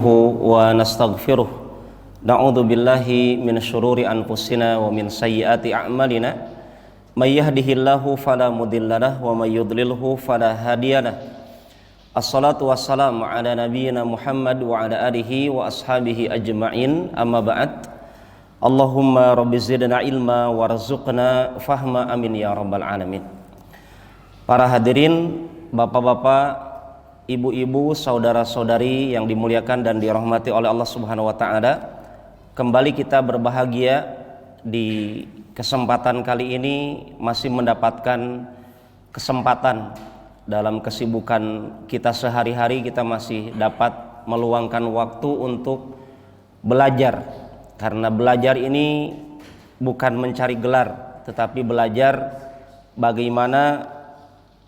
wa nastaghfiruh na'udzu billahi min syururi anfusina wa min sayyiati a'malina may yahdihillahu fala mudhillalah wa may yudlilhu fala hadiyalah. Assalatu wassalamu ala nabiyyina Muhammad wa ala alihi wa ashabihi ajma'in, amma ba'd. Allahumma rabbi zidna ilma warzuqna fahma, amin ya rabbal alamin. Para hadirin, bapak-bapak, ibu-ibu, saudara-saudari yang dimuliakan dan dirahmati oleh Allah Subhanahu wa taala, kembali kita berbahagia di kesempatan kali ini masih mendapatkan kesempatan dalam kesibukan kita sehari-hari. Kita masih dapat meluangkan waktu untuk belajar, karena belajar ini bukan mencari gelar, tetapi belajar bagaimana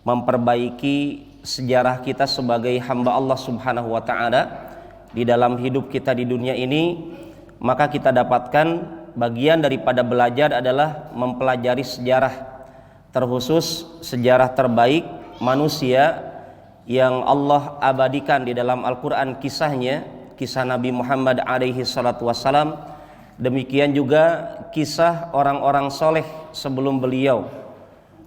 memperbaiki sejarah kita sebagai hamba Allah Subhanahu wa taala di dalam hidup kita di dunia ini. Maka kita dapatkan bagian daripada belajar adalah mempelajari sejarah, terkhusus sejarah terbaik manusia yang Allah abadikan di dalam Al-Qur'an, kisahnya, kisah Nabi Muhammad alaihi salatu wassalam. Demikian juga kisah orang-orang soleh sebelum beliau.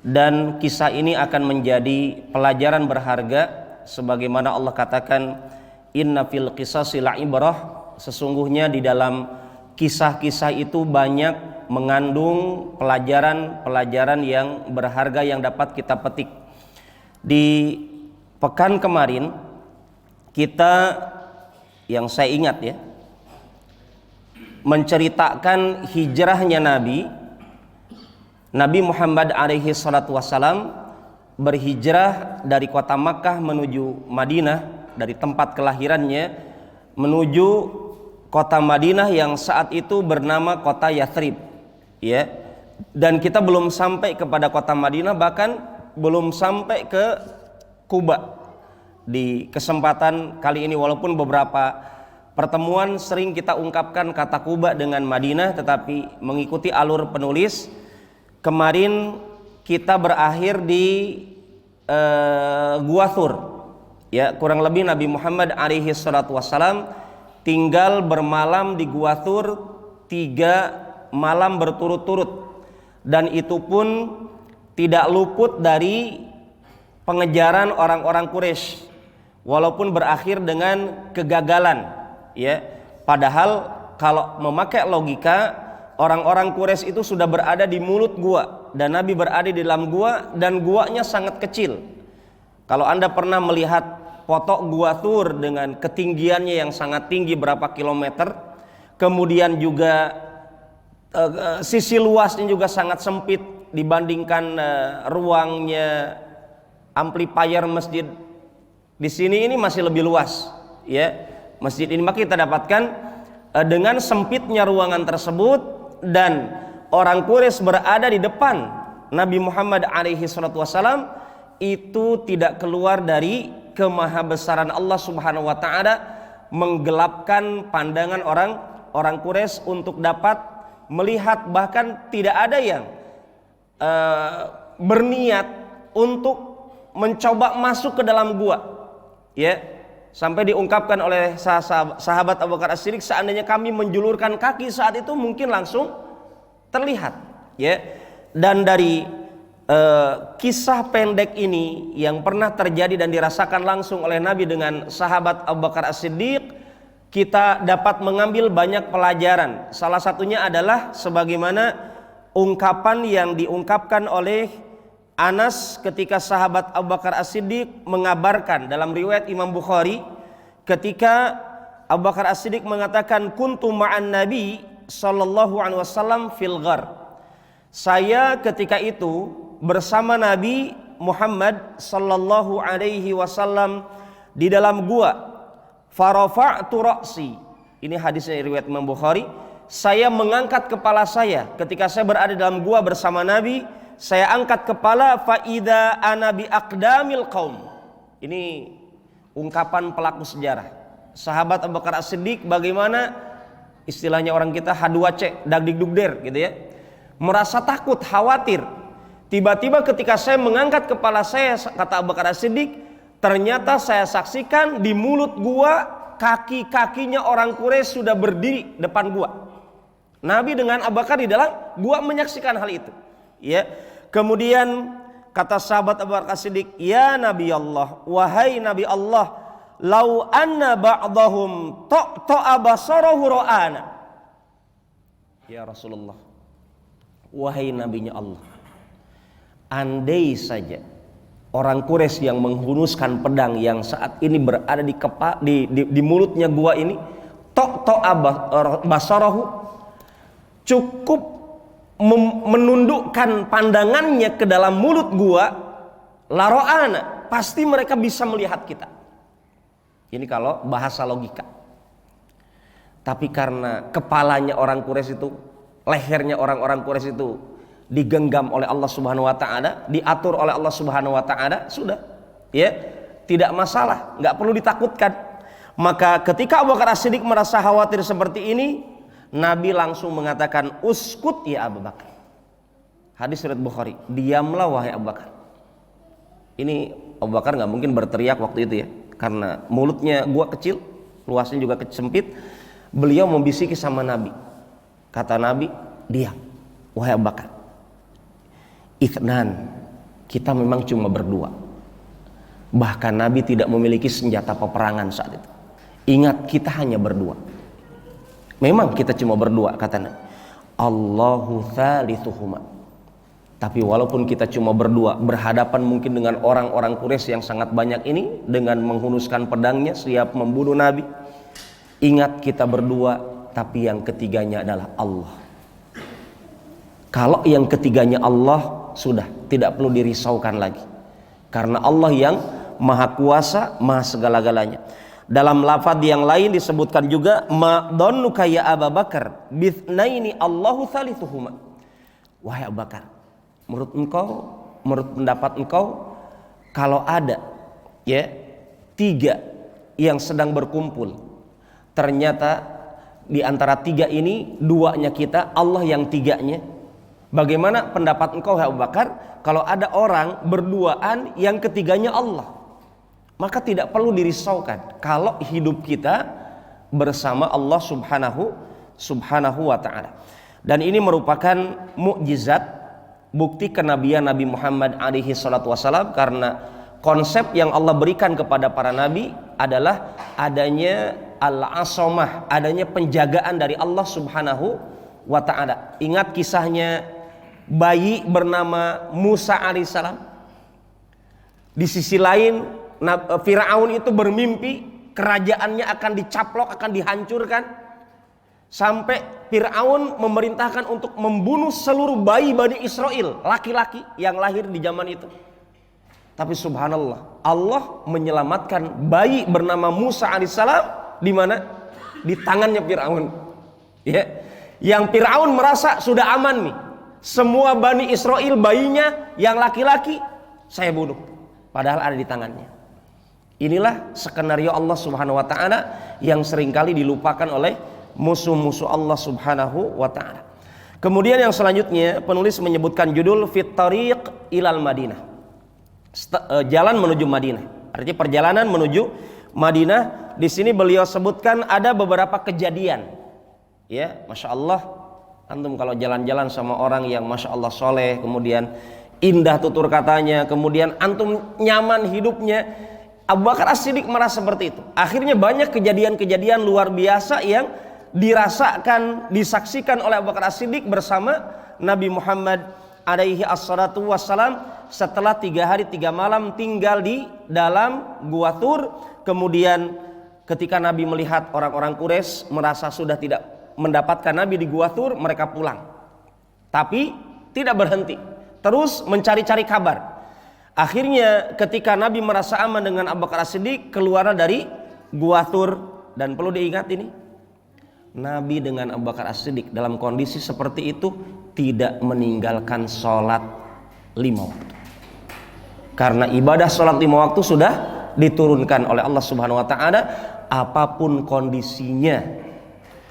Dan kisah ini akan menjadi pelajaran berharga, sebagaimana Allah katakan, inna fil qisasi la'ibrah, sesungguhnya di dalam kisah-kisah itu banyak mengandung pelajaran-pelajaran yang berharga yang dapat kita petik. Di pekan kemarin kita, yang saya ingat ya, menceritakan hijrahnya Nabi Muhammad alaihi salatu wassalam berhijrah dari kota Makkah menuju Madinah, dari tempat kelahirannya menuju kota Madinah yang saat itu bernama kota Yathrib, ya. Dan kita belum sampai kepada kota Madinah, bahkan belum sampai ke Quba. Di kesempatan kali ini, walaupun beberapa pertemuan sering kita ungkapkan kata Quba dengan Madinah, tetapi mengikuti alur penulis, kemarin kita berakhir di Gua Thur, ya. Kurang lebih Nabi Muhammad alaihi salatu wassalam tinggal bermalam di Gua Thur 3 malam berturut-turut, dan itu pun tidak luput dari pengejaran orang-orang Quraisy, walaupun berakhir dengan kegagalan, ya. Padahal kalau memakai logika, orang-orang Quraisy itu sudah berada di mulut gua dan Nabi berada di dalam gua, dan guanya sangat kecil. Kalau Anda pernah melihat foto Gua Thur dengan ketinggiannya yang sangat tinggi, berapa kilometer, kemudian juga sisi luasnya juga sangat sempit dibandingkan ruangnya amplifier masjid di sini, ini masih lebih luas, ya, masjid ini. Maka kita dapatkan dengan sempitnya ruangan tersebut, dan orang Quraisy berada di depan Nabi Muhammad alaihi salatu wassalam, itu tidak keluar dari kemahabesaran Allah Subhanahu wa taala menggelapkan pandangan orang Quraisy untuk dapat melihat. Bahkan tidak ada yang berniat untuk mencoba masuk ke dalam gua, ya. Sampai diungkapkan oleh sahabat Abu Bakar As-Siddiq, seandainya kami menjulurkan kaki saat itu mungkin langsung terlihat, ya. Dan dari kisah pendek ini yang pernah terjadi dan dirasakan langsung oleh Nabi dengan sahabat Abu Bakar As-Siddiq, kita dapat mengambil banyak pelajaran. Salah satunya adalah sebagaimana ungkapan yang diungkapkan oleh Anas ketika sahabat Abu Bakar As-Siddiq mengabarkan dalam riwayat Imam Bukhari, ketika Abu Bakar As-Siddiq mengatakan, kuntu ma'an Nabi sallallahu alaihi wasallam fil ghar. Saya ketika itu bersama Nabi Muhammad sallallahu alaihi wasallam di dalam gua. Farafa'tu ra'si. Ini hadisnya riwayat Imam Bukhari. Saya mengangkat kepala saya ketika saya berada dalam gua bersama Nabi. Saya angkat kepala, faida ana bi aqdamil qaum. Ini ungkapan pelaku sejarah sahabat Abu Bakar As-Siddiq, bagaimana istilahnya orang kita H2C, dagdikdugder gitu ya, merasa takut, khawatir. Tiba-tiba ketika saya mengangkat kepala saya, kata Abu Bakar As-Siddiq, ternyata saya saksikan di mulut gua kaki-kakinya orang Quraisy sudah berdiri depan gua. Nabi dengan Abu Bakar di dalam gua menyaksikan hal itu. Ya. Kemudian kata sahabat Abu Bakar Siddiq, "Ya Nabi Allah, wahai Nabi Allah, lau anna ba'dahum ta'a basarahu ra'ana." Ya Rasulullah, wahai nabinya Allah, andai saja orang Quraisy yang menghunuskan pedang yang saat ini berada di mulutnya gua ini, ta'a basarahu, cukup menundukkan pandangannya ke dalam mulut gua, la ra'ana, pasti mereka bisa melihat kita. Ini kalau bahasa logika. Tapi karena kepalanya orang Quraisy itu, lehernya orang-orang Quraisy itu digenggam oleh Allah Subhanahu wa taala, diatur oleh Allah Subhanahu wa taala, sudah. Ya, tidak masalah, enggak perlu ditakutkan. Maka ketika Abu Bakar As-Siddiq merasa khawatir seperti ini, Nabi langsung mengatakan, "Uskut ya Abu Bakar." Hadis riwayat Bukhari, diamlah wahai Abu Bakar. Ini Abu Bakar nggak mungkin berteriak waktu itu ya, karena mulutnya gua kecil, luasnya juga sempit. Beliau membisiki sama Nabi. Kata Nabi, "Diam, wahai Abu Bakar. Itsnan, kita memang cuma berdua." Bahkan Nabi tidak memiliki senjata peperangan saat itu. Ingat, kita hanya berdua. Memang kita cuma berdua, kata Nabi. Allahu thalithuhuma. Tapi walaupun kita cuma berdua, berhadapan mungkin dengan orang-orang Quraisy yang sangat banyak ini, dengan menghunuskan pedangnya siap membunuh Nabi. Ingat, kita berdua, tapi yang ketiganya adalah Allah. Kalau yang ketiganya Allah, sudah tidak perlu dirisaukan lagi. Karena Allah yang maha kuasa, maha segala-galanya. Dalam lafaz yang lain disebutkan juga, ma dhannuka ya Abu Bakar bithnaini Allahu thalithuhuma. Wahai Abu Bakar, menurut pendapat engkau, kalau ada ya 3 yang sedang berkumpul, ternyata di antara 3 ini 2-nya kita, Allah yang 3-nya. Bagaimana pendapat engkau wahai Abu Bakar kalau ada orang berduaan yang ketiganya Allah? Maka tidak perlu dirisaukan kalau hidup kita bersama Allah subhanahu wa ta'ala. Dan ini merupakan mukjizat, bukti kenabian Nabi Muhammad alaihi salatu wassalam, karena konsep yang Allah berikan kepada para nabi adalah adanya al-asomah, adanya penjagaan dari Allah subhanahu wa ta'ala. Ingat kisahnya bayi bernama Musa alaihissalam. Di sisi lain Fir'aun itu bermimpi kerajaannya akan dicaplok, akan dihancurkan, sampai Fir'aun memerintahkan untuk membunuh seluruh bayi Bani Israel, laki-laki yang lahir di zaman itu. Tapi subhanallah, Allah menyelamatkan bayi bernama Musa alaihissalam di mana? Di tangannya Fir'aun. Ya. Yang Fir'aun merasa sudah aman nih. Semua Bani Israel bayinya yang laki-laki saya bunuh. Padahal ada di tangannya. Inilah skenario Allah Subhanahu wa taala yang seringkali dilupakan oleh musuh-musuh Allah Subhanahu wa taala. Kemudian yang selanjutnya penulis menyebutkan judul Fit Tariq ilal Madinah. Jalan menuju Madinah. Artinya perjalanan menuju Madinah. Di sini beliau sebutkan ada beberapa kejadian. Ya, Masya Allah, antum kalau jalan-jalan sama orang yang Masya Allah soleh, kemudian indah tutur katanya, kemudian antum nyaman hidupnya, Abu Bakar As-Siddiq merasa seperti itu. Akhirnya banyak kejadian-kejadian luar biasa yang dirasakan, disaksikan oleh Abu Bakar As-Siddiq bersama Nabi Muhammad alaihi assalatu wassalam setelah 3 hari 3 malam tinggal di dalam Gua Thur. Kemudian ketika Nabi melihat orang-orang Quraisy merasa sudah tidak mendapatkan Nabi di Gua Thur, mereka pulang. Tapi tidak berhenti, terus mencari-cari kabar. Akhirnya ketika Nabi merasa aman dengan Abu Bakar As-Siddiq, keluar dari Gua Thur. Dan perlu diingat ini, Nabi dengan Abu Bakar As-Siddiq dalam kondisi seperti itu tidak meninggalkan sholat 5 waktu. Karena ibadah sholat 5 waktu sudah diturunkan oleh Allah Subhanahu wa ta'ala. Apapun kondisinya,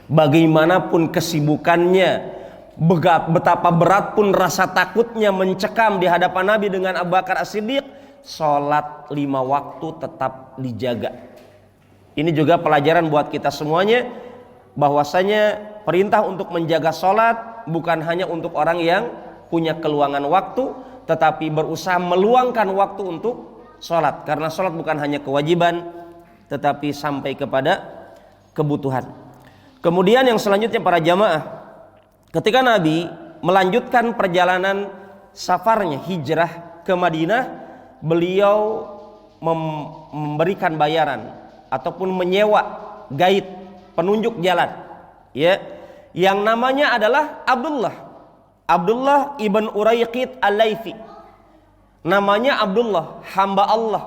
bagaimanapun kesibukannya, betapa berat pun rasa takutnya mencekam di hadapan Nabi dengan Abu Bakar As-Siddiq, sholat 5 waktu tetap dijaga. Ini juga pelajaran buat kita semuanya, bahwasanya perintah untuk menjaga sholat bukan hanya untuk orang yang punya keluangan waktu, tetapi berusaha meluangkan waktu untuk sholat, karena sholat bukan hanya kewajiban tetapi sampai kepada kebutuhan. Kemudian yang selanjutnya para jamaah, ketika Nabi melanjutkan perjalanan safarnya hijrah ke Madinah, beliau memberikan bayaran ataupun menyewa guide, penunjuk jalan, ya, yang namanya adalah Abdullah ibn Urayqit al-Laythi. Namanya Abdullah, hamba Allah,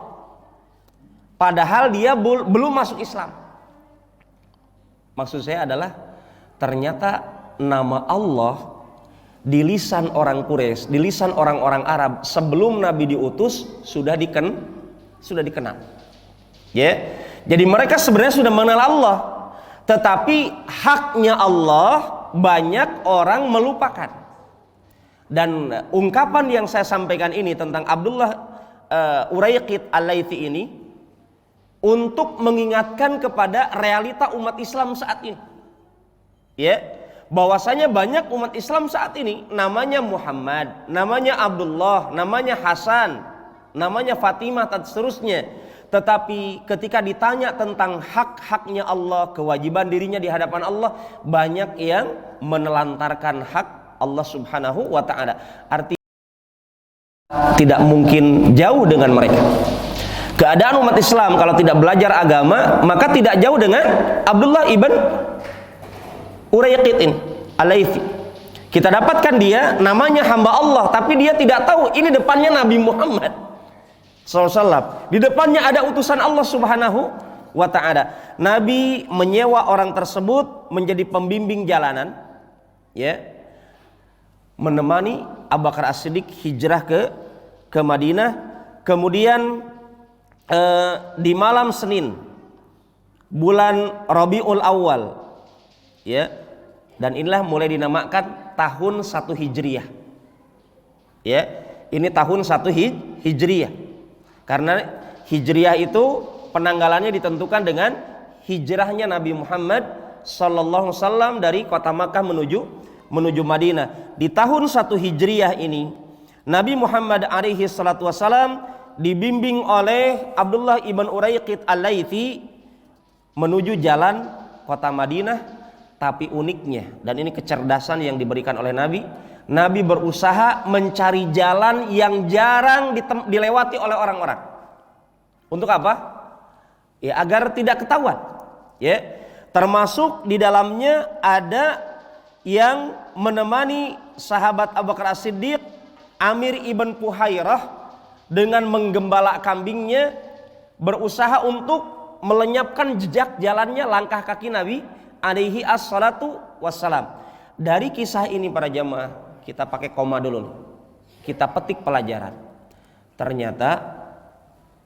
padahal dia belum masuk Islam. Maksud saya adalah ternyata nama Allah di lisan orang Quraisy, di lisan orang-orang Arab sebelum Nabi diutus sudah dikenal. Ya. Jadi mereka sebenarnya sudah mengenal Allah, tetapi haknya Allah banyak orang melupakan. Dan ungkapan yang saya sampaikan ini tentang Abdullah Urayqit al-Laythi ini untuk mengingatkan kepada realita umat Islam saat ini. Ya, bahwasanya banyak umat Islam saat ini namanya Muhammad, namanya Abdullah, namanya Hasan, namanya Fatimah dan seterusnya. Tetapi ketika ditanya tentang hak-haknya Allah, kewajiban dirinya di hadapan Allah, banyak yang menelantarkan hak Allah Subhanahu wa ta'ala. Artinya tidak mungkin jauh dengan mereka. Keadaan umat Islam kalau tidak belajar agama, maka tidak jauh dengan Abdullah ibn Urayqit al-Laythi. Kita dapatkan dia namanya hamba Allah, tapi dia tidak tahu ini depannya Nabi Muhammad SAW. Di depannya ada utusan Allah Subhanahu wa ta'ala. Nabi menyewa orang tersebut menjadi pembimbing jalanan, ya, menemani Abu Bakar As-Siddiq hijrah ke Madinah. Kemudian di malam Senin bulan Rabiul Awal, ya, dan inilah mulai dinamakan tahun 1 Hijriyah. Ya, ini tahun 1 Hijriyah. Karena Hijriyah itu penanggalannya ditentukan dengan hijrahnya Nabi Muhammad sallallahu alaihi wasallam dari kota Makkah menuju Madinah. Di tahun 1 Hijriyah ini Nabi Muhammad alaihi salatu wasallam dibimbing oleh Abdullah ibn Urayqit al-Laythi menuju jalan kota Madinah. Tapi uniknya, dan ini kecerdasan yang diberikan oleh Nabi berusaha mencari jalan yang jarang dilewati oleh orang-orang. Untuk apa? Ya, agar tidak ketahuan. Ya, termasuk di dalamnya ada yang menemani sahabat Abu Bakar As-Siddiq, Amir ibn Fuhairah, dengan menggembala kambingnya, berusaha untuk melenyapkan jejak jalannya, langkah kaki Nabi alaihi assalatu wassalam. Dari kisah ini para jamaah, kita pakai koma dulu nih. Kita petik pelajaran. Ternyata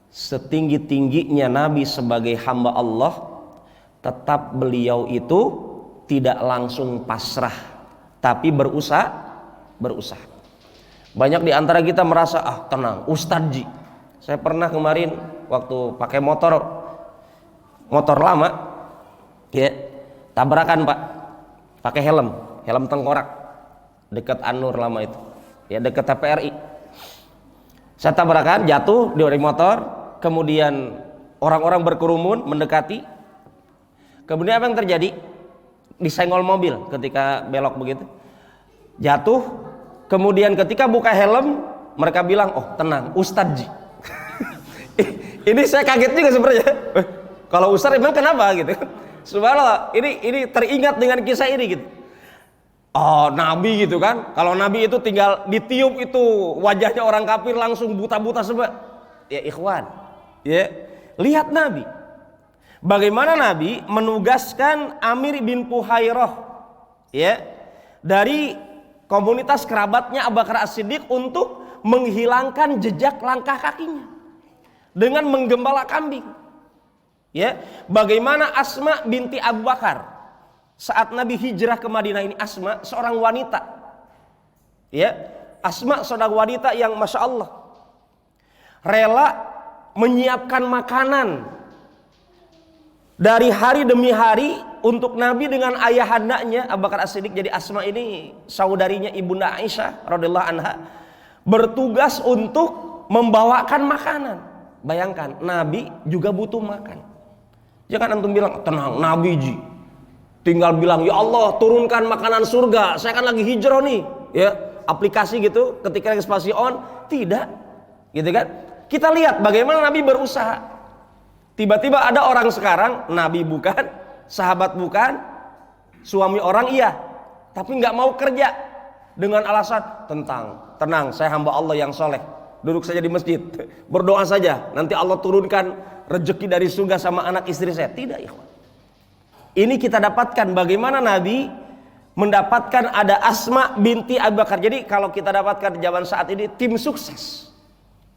setinggi-tingginya Nabi sebagai hamba Allah, tetap beliau itu tidak langsung pasrah, tapi berusaha. Banyak di antara kita merasa, tenang, Ustadz Ji. Saya pernah kemarin waktu pakai motor lama, ya, tabrakan Pak, pakai helm tengkorak dekat An-Nur lama itu, ya, dekat TPRI. Saya tabrakan, jatuh dari motor, kemudian orang-orang berkerumun mendekati. Kemudian apa yang terjadi? Disenggol mobil ketika belok begitu, jatuh. Kemudian ketika buka helm, mereka bilang, oh tenang, Ustadz Ji. Ini saya kaget juga sebenarnya. Kalau Ustadz emang kenapa gitu? Subhanallah, ini teringat dengan kisah ini gitu. Oh, Nabi gitu kan. Kalau Nabi itu tinggal ditiup itu wajahnya orang kafir langsung buta-buta sebab. Ya ikhwan, ya, lihat Nabi. Bagaimana Nabi menugaskan Amir bin Fuhairah, ya, dari komunitas kerabatnya Abu Bakar As-Siddiq untuk menghilangkan jejak langkah kakinya dengan menggembala kambing. Ya, bagaimana Asma binti Abu Bakar saat Nabi hijrah ke Madinah ini, Asma seorang wanita. Ya, Asma seorang wanita yang masya Allah rela menyiapkan makanan dari hari demi hari untuk Nabi dengan ayahandanya Abu Bakar As-Siddiq. Jadi Asma ini saudarinya Ibunda Aisyah radhiyallahu anha, bertugas untuk membawakan makanan. Bayangkan, Nabi juga butuh makan. Jangan antum bilang, tenang Nabi ji, tinggal bilang ya Allah turunkan makanan surga, saya kan lagi hijrah nih, ya aplikasi gitu, ketika lagi spasi on, tidak, gitu kan? Kita lihat bagaimana Nabi berusaha. Tiba-tiba ada orang sekarang, Nabi bukan, sahabat bukan, suami orang iya, tapi nggak mau kerja dengan alasan tenang, saya hamba Allah yang soleh, duduk saja di masjid, berdoa saja, nanti Allah turunkan rezeki dari surga sama anak istri saya. Tidak, ikhwan. Ini kita dapatkan bagaimana Nabi mendapatkan ada Asma binti Abu Bakar. Jadi kalau kita dapatkan di zaman saat ini tim sukses,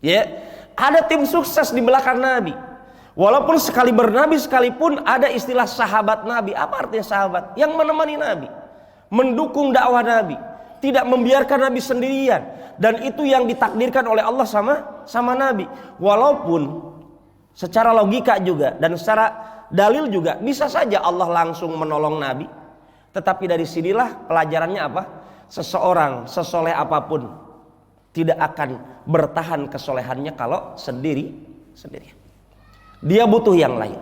ya, ada tim sukses di belakang Nabi. Walaupun sekali bernabi sekalipun ada istilah sahabat Nabi. Apa artinya sahabat? Yang menemani Nabi, mendukung dakwah Nabi, tidak membiarkan Nabi sendirian. Dan itu yang ditakdirkan oleh Allah sama Nabi. Walaupun secara logika juga dan secara dalil juga bisa saja Allah langsung menolong Nabi. Tetapi dari sinilah pelajarannya apa? Seseorang sesoleh apapun tidak akan bertahan kesolehannya kalau sendiri. Dia butuh yang lain,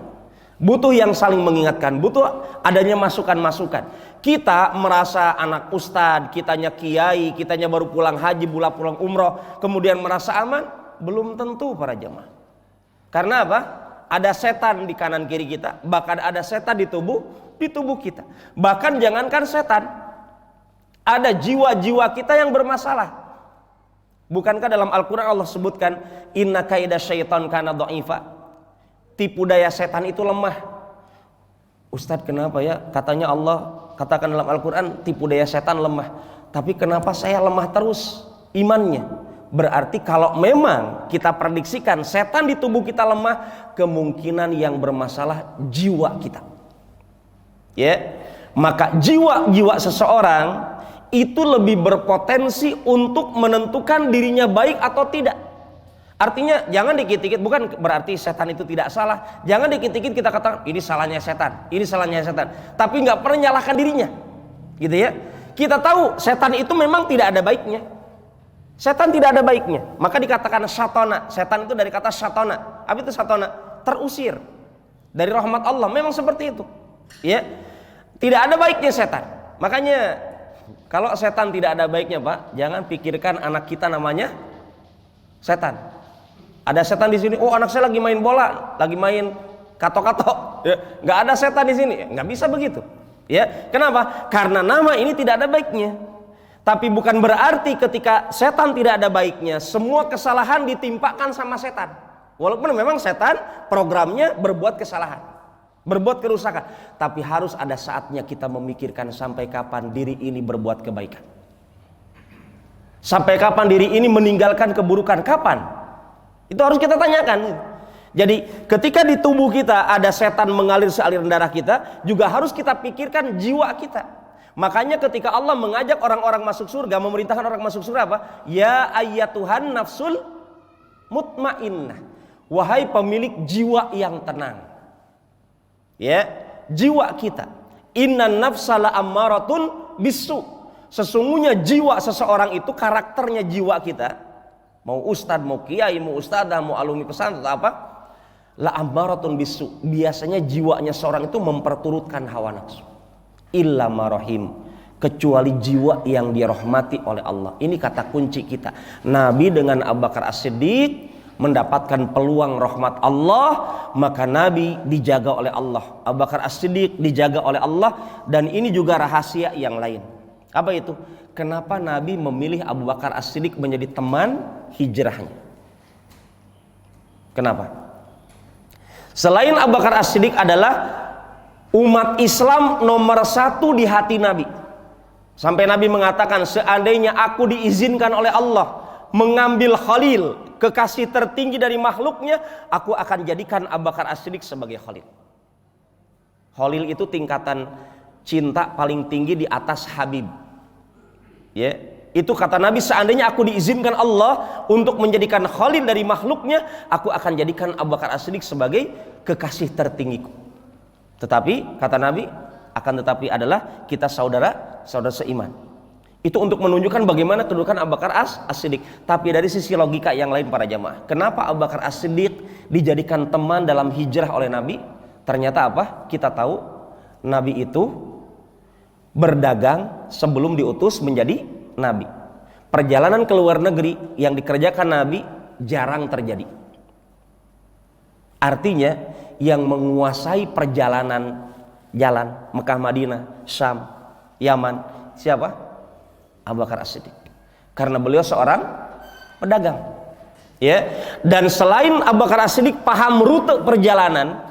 butuh yang saling mengingatkan, butuh adanya masukan-masukan. Kita merasa anak ustadz, kitanya kiai, kitanya baru pulang haji, pulang umroh, kemudian merasa aman, belum tentu para jemaah. Karena apa? Ada setan di kanan kiri kita, bahkan ada setan di tubuh kita. Bahkan jangankan setan, ada jiwa-jiwa kita yang bermasalah. Bukankah dalam Al-Quran Allah sebutkan inna kaida syaitan kana dha'ifa, tipu daya setan itu lemah. Ustadz kenapa ya? Katanya Allah katakan dalam Al-Quran tipu daya setan lemah, tapi kenapa saya lemah terus imannya? Berarti kalau memang kita prediksikan setan di tubuh kita lemah, kemungkinan yang bermasalah jiwa kita, ya. Maka jiwa seseorang itu lebih berpotensi untuk menentukan dirinya baik atau tidak. Artinya jangan dikit-dikit, bukan berarti setan itu tidak salah. Jangan dikit-dikit kita katakan ini salahnya setan, ini salahnya setan, tapi nggak pernah nyalahkan dirinya, gitu ya. Kita tahu setan itu memang tidak ada baiknya. Setan tidak ada baiknya, maka dikatakan syatona. Setan itu dari kata syatona. Apa itu syatona? Terusir dari rahmat Allah. Memang seperti itu, ya. Tidak ada baiknya setan. Makanya kalau setan tidak ada baiknya, Pak, jangan pikirkan anak kita namanya setan. Ada setan di sini. Oh, anak saya lagi main bola, lagi main katok-katok. Ya, nggak ada setan di sini. Nggak bisa begitu. Ya, kenapa? Karena nama ini tidak ada baiknya. Tapi bukan berarti ketika setan tidak ada baiknya, semua kesalahan ditimpakan sama setan. Walaupun memang setan programnya berbuat kesalahan, berbuat kerusakan. Tapi harus ada saatnya kita memikirkan sampai kapan diri ini berbuat kebaikan. Sampai kapan diri ini meninggalkan keburukan? Kapan? Itu harus kita tanyakan. Jadi ketika di tubuh kita ada setan mengalir sealiran darah kita, juga harus kita pikirkan jiwa kita. Makanya ketika Allah mengajak orang-orang masuk surga, memerintahkan orang masuk surga apa? Ya ayyatuhan nafsul mutmainnah, wahai pemilik jiwa yang tenang. Ya, jiwa kita. Innan nafsala ammaratun bisu. Sesungguhnya jiwa seseorang itu, karakternya jiwa kita, mau ustadz, mau kiai, mau ustadzah, mau alumni pesantren atau apa, la ammaratun bisu. Biasanya jiwanya seorang itu memperturutkan hawa nafsu. Illa marahim, kecuali jiwa yang dirahmati oleh Allah. Ini kata kunci kita. Nabi dengan Abu Bakar As-Siddiq mendapatkan peluang rahmat Allah, maka Nabi dijaga oleh Allah, Abu Bakar As-Siddiq dijaga oleh Allah. Dan ini juga rahasia yang lain. Apa itu? Kenapa Nabi memilih Abu Bakar As-Siddiq menjadi teman hijrahnya? Kenapa? Selain Abu Bakar As-Siddiq adalah umat Islam nomor satu di hati Nabi. Sampai Nabi mengatakan, seandainya aku diizinkan oleh Allah mengambil Khalil, kekasih tertinggi dari makhluknya, aku akan jadikan Abu Bakar As-Siddiq sebagai Khalil. Khalil itu tingkatan cinta paling tinggi di atas Habib. Ya, itu kata Nabi, seandainya aku diizinkan Allah untuk menjadikan Khalil dari makhluknya, aku akan jadikan Abu Bakar As-Siddiq sebagai kekasih tertinggiku. Tetapi kata Nabi, akan tetapi adalah kita saudara seiman. Itu untuk menunjukkan bagaimana kedudukan Abu Bakar As-Siddiq. Tapi dari sisi logika yang lain para jamaah, kenapa Abu Bakar As-Siddiq dijadikan teman dalam hijrah oleh Nabi? Ternyata apa? Kita tahu Nabi itu berdagang sebelum diutus menjadi Nabi. Perjalanan ke luar negeri yang dikerjakan Nabi jarang terjadi. Artinya yang menguasai perjalanan jalan Mekah, Madinah, Syam, Yaman, siapa? Abu Bakar As-Siddiq. Karena beliau seorang pedagang. Ya. Dan selain Abu Bakar As-Siddiq paham rute perjalanan,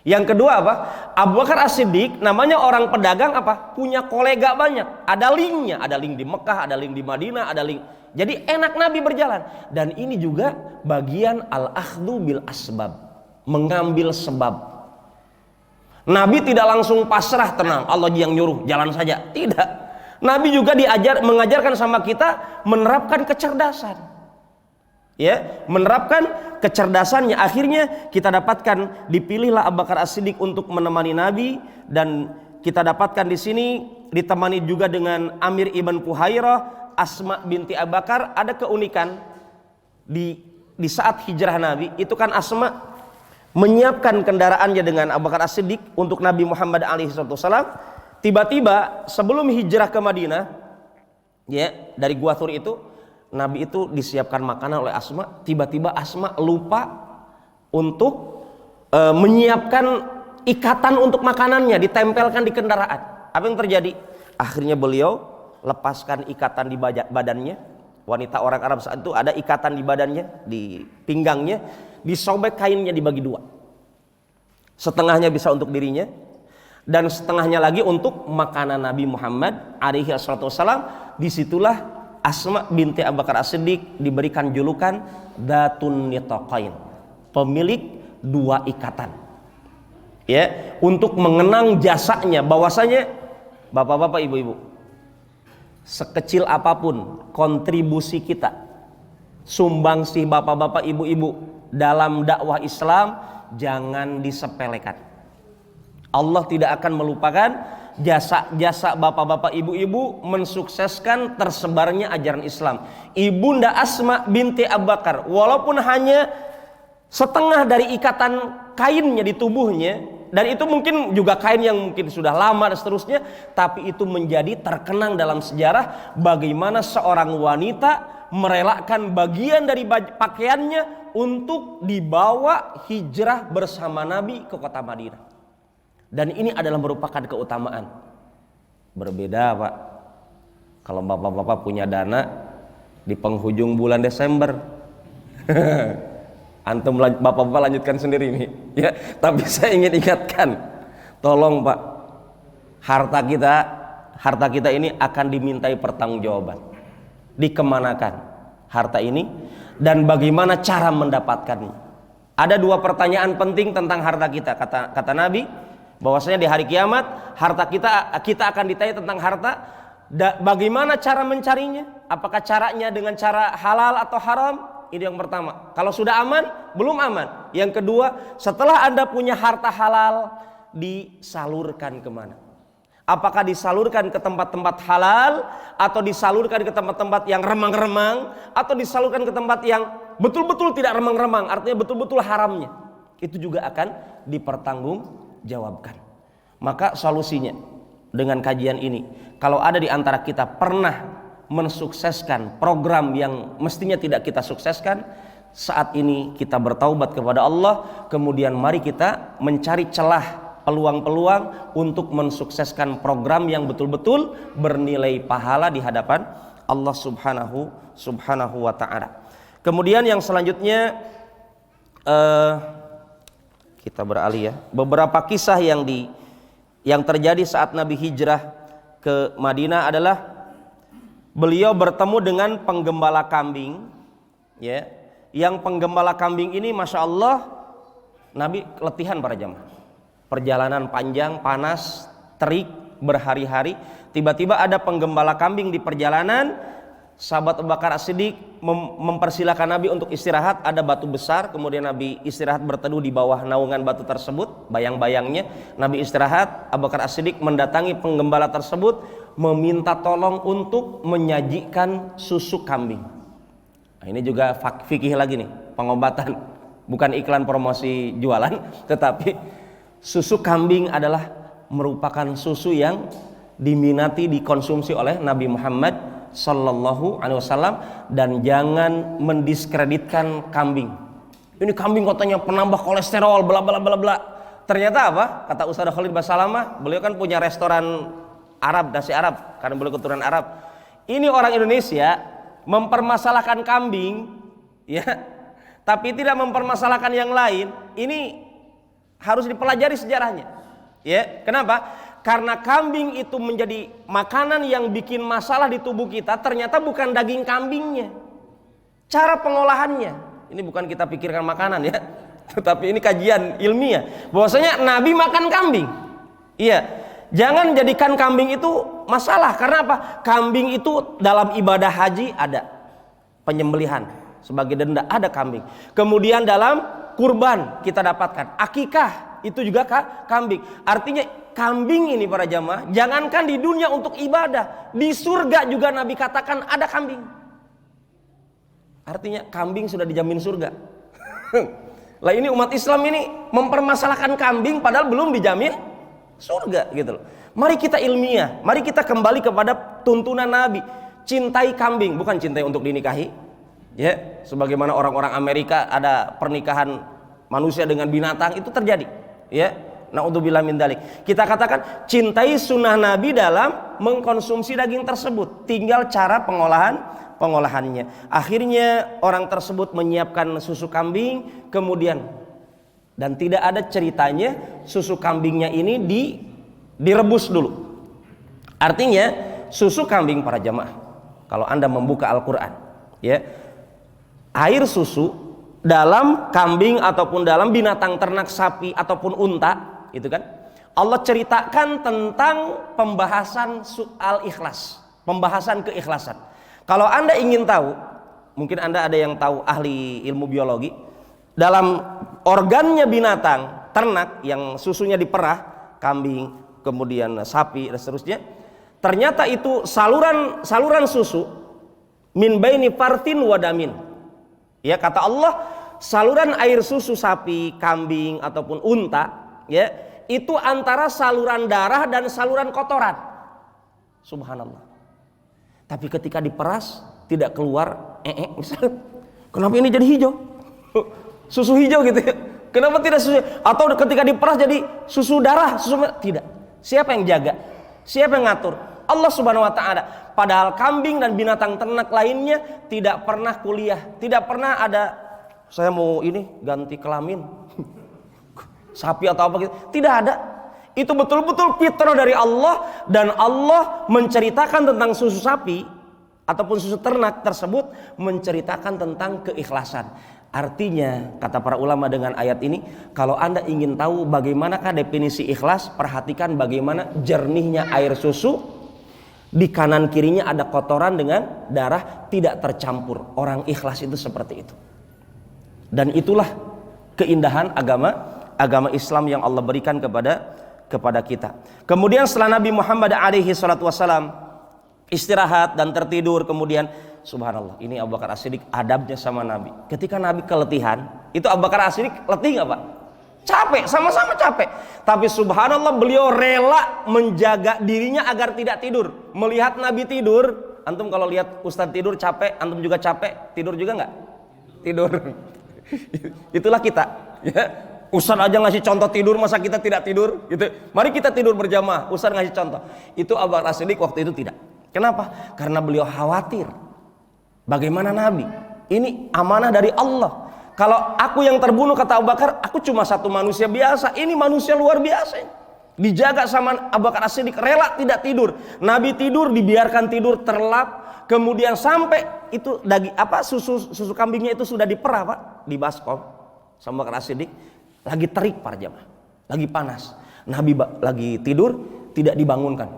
yang kedua apa? Abu Bakar As-Siddiq namanya orang pedagang apa? Punya kolega banyak. Ada linknya, ada link di Mekah, ada link di Madinah, ada link. Jadi enak Nabi berjalan. Dan ini juga bagian al-akhdhu bil asbab, mengambil sebab. Nabi tidak langsung pasrah tenang, Allah yang nyuruh jalan saja. Tidak. Nabi juga mengajarkan sama kita menerapkan kecerdasan. Ya, menerapkan kecerdasannya. Akhirnya kita dapatkan dipilihlah Abu Bakar As-Siddiq untuk menemani Nabi, dan kita dapatkan di sini ditemani juga dengan Amir ibn Fuhairah, Asma binti Abu Bakar. Ada keunikan di saat hijrah Nabi itu kan Asma menyiapkan kendaraannya dengan Abu Bakar As-Siddiq untuk Nabi Muhammad SAW. Tiba-tiba sebelum hijrah ke Madinah, ya, dari Gua Thur itu, Nabi itu disiapkan makanan oleh Asma. Tiba-tiba Asma lupa untuk menyiapkan ikatan untuk makanannya, ditempelkan di kendaraan. Apa yang terjadi? Akhirnya beliau lepaskan ikatan di badannya. Wanita orang Arab saat itu ada ikatan di badannya, di pinggangnya. Disobek kainnya, dibagi dua. Setengahnya bisa untuk dirinya, dan setengahnya lagi untuk makanan Nabi Muhammad alaihi wassalam. Disitulah Asma binti Abu Bakar As-Siddiq diberikan julukan Dzatun Nitaqain, pemilik dua ikatan. Ya, untuk mengenang jasanya, bahwasanya bapak-bapak, ibu-ibu, sekecil apapun kontribusi kita, sumbangsi bapak-bapak, ibu-ibu dalam dakwah Islam, jangan disepelekan. Allah tidak akan melupakan jasa-jasa bapak-bapak, ibu-ibu mensukseskan tersebarnya ajaran Islam. Ibunda Asma binti Abu Bakar, walaupun hanya setengah dari ikatan kainnya di tubuhnya, dan itu mungkin juga kain yang mungkin sudah lama dan seterusnya, tapi itu menjadi terkenang dalam sejarah bagaimana seorang wanita merelakan bagian dari pakaiannya untuk dibawa hijrah bersama Nabi ke kota Madinah. Dan ini adalah merupakan keutamaan. Berbeda Pak, kalau bapak-bapak punya dana di penghujung bulan Desember. Antum bapak-bapak lanjutkan sendiri nih, ya. Tapi saya ingin ingatkan, tolong Pak, harta kita ini akan dimintai pertanggungjawaban. Dikemanakan harta ini dan bagaimana cara mendapatkannya. Ada dua pertanyaan penting tentang harta kita. Kata Nabi bahwasanya di hari kiamat harta kita akan ditanya tentang harta. Bagaimana cara mencarinya? Apakah caranya dengan cara halal atau haram? Ini yang pertama. Kalau sudah aman, belum aman. Yang kedua, setelah Anda punya harta halal, disalurkan kemana? Apakah disalurkan ke tempat-tempat halal, atau disalurkan ke tempat-tempat yang remang-remang, atau disalurkan ke tempat yang betul-betul tidak remang-remang, artinya betul-betul haramnya? Itu juga akan dipertanggungjawabkan. Maka solusinya dengan kajian ini, kalau ada di antara kita pernah mensukseskan program yang mestinya tidak kita sukseskan, saat ini kita bertaubat kepada Allah, kemudian mari kita mencari celah, peluang-peluang untuk mensukseskan program yang betul-betul bernilai pahala di hadapan Allah subhanahu wa ta'ala. Kemudian yang selanjutnya kita beralih ya, beberapa kisah yang terjadi saat Nabi hijrah ke Madinah adalah beliau bertemu dengan penggembala kambing, ya. Yang penggembala kambing ini, masya Allah, Nabi letihan para jamaah. Perjalanan panjang, panas, terik, berhari-hari. Tiba-tiba ada penggembala kambing di perjalanan, sahabat Abu Bakar As-Siddiq mempersilahkan Nabi untuk istirahat. Ada batu besar, kemudian Nabi istirahat berteduh di bawah naungan batu tersebut, bayang-bayangnya. Nabi istirahat, Abu Bakar As-Siddiq mendatangi penggembala tersebut, meminta tolong untuk menyajikan susu kambing. Nah, ini juga fikih lagi nih, pengobatan, bukan iklan promosi jualan, tetapi susu kambing adalah merupakan susu yang diminati, dikonsumsi oleh Nabi Muhammad Sallallahu Alaihi Wasallam. Dan jangan mendiskreditkan kambing. Ini kambing katanya penambah kolesterol, bla bla bla bla. Ternyata apa? Kata Ustaz Khalid Basalamah, beliau kan punya restoran Arab, nasi Arab, karena beliau keturunan Arab. Ini orang Indonesia mempermasalahkan kambing, ya, tapi tidak mempermasalahkan yang lain. Ini harus dipelajari sejarahnya, ya. Kenapa? Karena kambing itu menjadi makanan yang bikin masalah di tubuh kita. Ternyata bukan daging kambingnya, cara pengolahannya. Ini bukan kita pikirkan makanan, ya, tetapi ini kajian ilmiah. Bahwasanya Nabi makan kambing. Iya, jangan jadikan kambing itu masalah. Karena apa? Kambing itu dalam ibadah haji ada penyembelihan sebagai denda, ada kambing. Kemudian dalam kurban kita dapatkan akikah, itu juga kambing. Artinya kambing ini para jamaah, jangankan di dunia untuk ibadah, di surga juga Nabi katakan ada kambing. Artinya kambing sudah dijamin surga. Lah ini umat Islam ini mempermasalahkan kambing padahal belum dijamin surga gitu loh. Mari kita ilmiah, mari kita kembali kepada tuntunan Nabi. Cintai kambing, bukan cintai untuk dinikahi. Ya, sebagaimana orang-orang Amerika ada pernikahan manusia dengan binatang, itu terjadi. Ya, naudzubillah min dzalik. Kita katakan cintai sunnah Nabi dalam mengkonsumsi daging tersebut. Tinggal cara pengolahannya. Akhirnya orang tersebut menyiapkan susu kambing, kemudian dan tidak ada ceritanya susu kambingnya ini direbus dulu. Artinya susu kambing para jamaah, kalau Anda membuka Al-Qur'an, ya, air susu dalam kambing ataupun dalam binatang ternak sapi ataupun unta, itu kan Allah ceritakan tentang pembahasan soal ikhlas, pembahasan keikhlasan. Kalau Anda ingin tahu, mungkin Anda ada yang tahu, ahli ilmu biologi, dalam organnya binatang ternak yang susunya diperah, kambing, kemudian sapi dan seterusnya, ternyata itu saluran susu min baini fartin wadamin. Ya, kata Allah, saluran air susu sapi, kambing ataupun unta, ya, itu antara saluran darah dan saluran kotoran. Subhanallah. Tapi ketika diperas tidak keluar misalnya, kenapa ini jadi hijau? Susu hijau gitu ya. Kenapa tidak susu? Atau ketika diperas jadi susu darah, tidak. Siapa yang jaga? Siapa yang ngatur? Allah Subhanahu wa taala. Padahal kambing dan binatang ternak lainnya tidak pernah kuliah, tidak pernah ada saya mau ini ganti kelamin sapi atau apa gitu. Tidak ada. Itu betul-betul fitrah dari Allah, dan Allah menceritakan tentang susu sapi ataupun susu ternak tersebut menceritakan tentang keikhlasan. Artinya, kata para ulama dengan ayat ini, kalau Anda ingin tahu bagaimanakah definisi ikhlas, perhatikan bagaimana jernihnya air susu. Di kanan kirinya ada kotoran dengan darah, tidak tercampur. Orang ikhlas itu seperti itu. Dan itulah keindahan agama Islam yang Allah berikan kepada kita. Kemudian setelah Nabi Muhammad alaihi salatu wassalam istirahat dan tertidur, kemudian subhanallah, ini Abu Bakar As-Siddiq adabnya sama Nabi. Ketika Nabi keletihan, itu Abu Bakar As-Siddiq letih nggak Pak? Capek, sama-sama capek. Tapi subhanallah beliau rela menjaga dirinya agar tidak tidur. Melihat Nabi tidur, antum kalau lihat Ustadz tidur capek, antum juga capek, tidur juga nggak? Tidur. Itulah kita. Ya. Ustadz aja ngasih contoh tidur, masa kita tidak tidur? Gitu. Mari kita tidur berjamaah. Ustadz ngasih contoh. Itu Abu Bakar As-Siddiq waktu itu tidak. Kenapa? Karena beliau khawatir. Bagaimana Nabi? Ini amanah dari Allah. Kalau aku yang terbunuh, kata Abu Bakar, aku cuma satu manusia biasa. Ini manusia luar biasa. Dijaga sama Abu Bakar As-Siddiq, rela tidak tidur. Nabi tidur, dibiarkan tidur terlap. Kemudian sampai itu susu kambingnya itu sudah diperah Pak, di baskom sama Abu Bakar As-Siddiq. Lagi terik para jamaah, lagi panas. Nabi lagi tidur, tidak dibangunkan.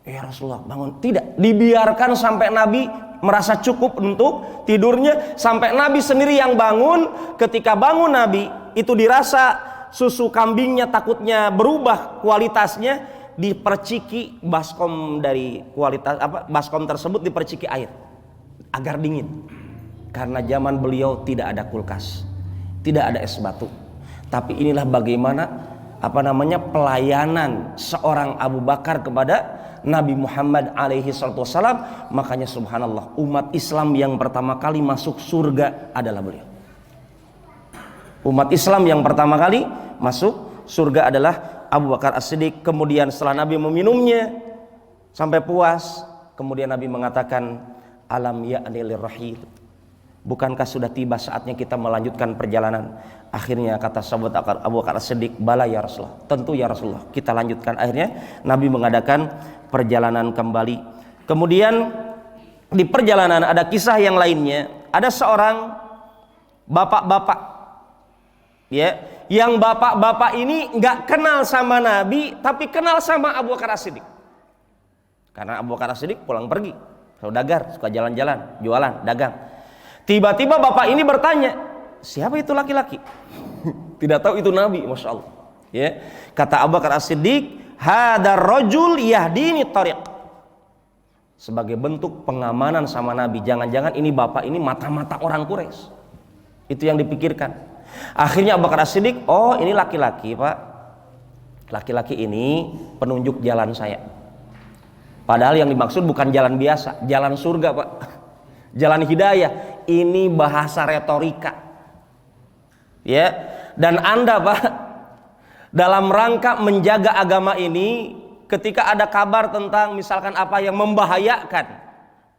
Ya Rasulullah bangun. Tidak, dibiarkan sampai Nabi merasa cukup untuk tidurnya, sampai Nabi sendiri yang bangun. Ketika bangun Nabi itu dirasa susu kambingnya takutnya berubah kualitasnya, diperciki baskom dari kualitas baskom tersebut diperciki air agar dingin. Karena zaman beliau tidak ada kulkas, tidak ada es batu. Tapi inilah bagaimana pelayanan seorang Abu Bakar kepada Nabi Muhammad alaihi salatu wassalam. Makanya subhanallah, umat Islam yang pertama kali masuk surga adalah beliau. Umat Islam yang pertama kali masuk surga adalah Abu Bakar As-Siddiq. Kemudian setelah Nabi meminumnya sampai puas, kemudian Nabi mengatakan, alam ya'ni lirrahil, bukankah sudah tiba saatnya kita melanjutkan perjalanan? Akhirnya kata sahabat Abu Bakar As-Siddiq, bala ya Rasulullah, tentu ya Rasulullah, kita lanjutkan. Akhirnya Nabi mengadakan perjalanan kembali. Kemudian di perjalanan ada kisah yang lainnya. Ada seorang bapak-bapak, ya, yang bapak-bapak ini nggak kenal sama Nabi, tapi kenal sama Abu Bakar As-Siddiq. Karena Abu Bakar As-Siddiq pulang pergi, saudagar, suka jalan-jalan, jualan, dagang. Tiba-tiba bapak ini bertanya, siapa itu laki-laki? Tidak tahu itu Nabi, masya Allah. Ya, kata Abu Bakar As-Siddiq, hadar rajul yahdini tariq. Sebagai bentuk pengamanan sama Nabi, jangan-jangan ini bapak ini mata-mata orang Quraisy. Itu yang dipikirkan. Akhirnya Abu Bakar As-Siddiq, oh ini laki-laki pak, laki-laki ini penunjuk jalan saya. Padahal yang dimaksud bukan jalan biasa, jalan surga pak, jalan hidayah. Ini bahasa retorika, ya. Dan Anda pak, dalam rangka menjaga agama ini, ketika ada kabar tentang misalkan apa yang membahayakan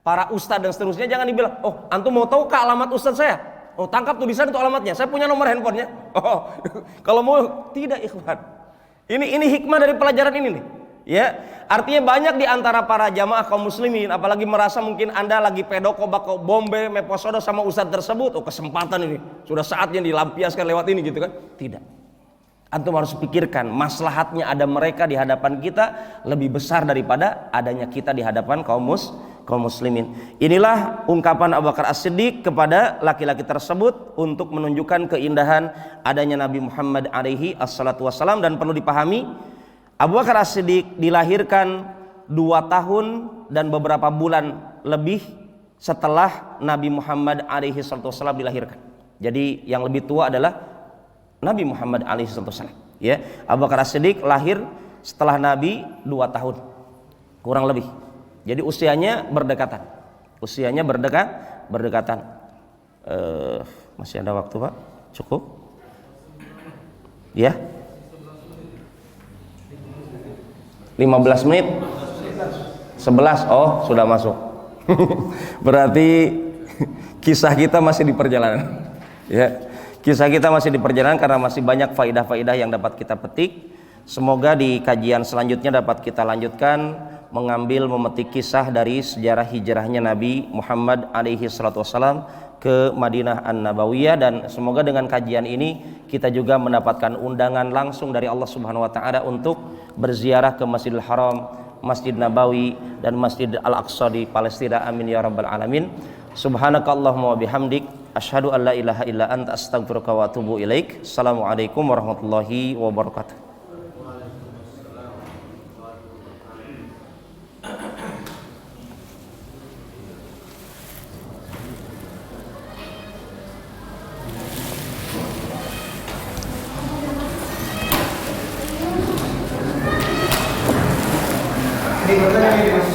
para ustadz dan seterusnya, jangan dibilang, oh antum mau tahu ke alamat ustadz saya? Oh tangkap tulisan itu alamatnya, saya punya nomor handphonenya. Oh kalau mau, tidak ikhwan. Ini hikmah dari pelajaran ini nih. Ya, artinya banyak di antara para jamaah kaum muslimin, apalagi merasa mungkin Anda lagi pedoko bako bombe meposodo sama ustadz tersebut, oh kesempatan ini, sudah saatnya dilampiaskan lewat ini gitu kan. Tidak. Antum harus pikirkan maslahatnya ada mereka di hadapan kita lebih besar daripada adanya kita di hadapan kaum muslimin. Inilah ungkapan Abu Bakar As-Siddiq kepada laki-laki tersebut untuk menunjukkan keindahan adanya Nabi Muhammad alaihi assalatu wassalam. Dan perlu dipahami, Abu Bakar As-Siddiq dilahirkan 2 tahun dan beberapa bulan lebih setelah Nabi Muhammad alaihi salatu wassalam dilahirkan. Jadi yang lebih tua adalah Nabi Muhammad alaihi salatu wassalam, ya. Abu Bakar As-Siddiq lahir setelah Nabi 2 tahun kurang lebih. Jadi usianya berdekatan. Berdekatan. Masih ada waktu Pak? Cukup? Ya. 15 menit. 11. Oh, sudah masuk. Berarti kisah kita masih di perjalanan. Ya. Kisah kita masih di perjalanan karena masih banyak faidah-faidah yang dapat kita petik. Semoga di kajian selanjutnya dapat kita lanjutkan memetik kisah dari sejarah hijrahnya Nabi Muhammad alaihi salatu wassalam ke Madinah An-Nabawiyah. Dan semoga dengan kajian ini kita juga mendapatkan undangan langsung dari Allah Subhanahu wa taala untuk berziarah ke Masjidil Haram, Masjid Nabawi dan Masjid Al-Aqsa di Palestina. Amin ya rabbal alamin. Subhanakallahumma wa bihamdik, asyhadu an la ilaha illa anta, astaghfiruka wa atubu ilaik. Assalamualaikum warahmatullahi wabarakatuh. Ini bertanya ini masih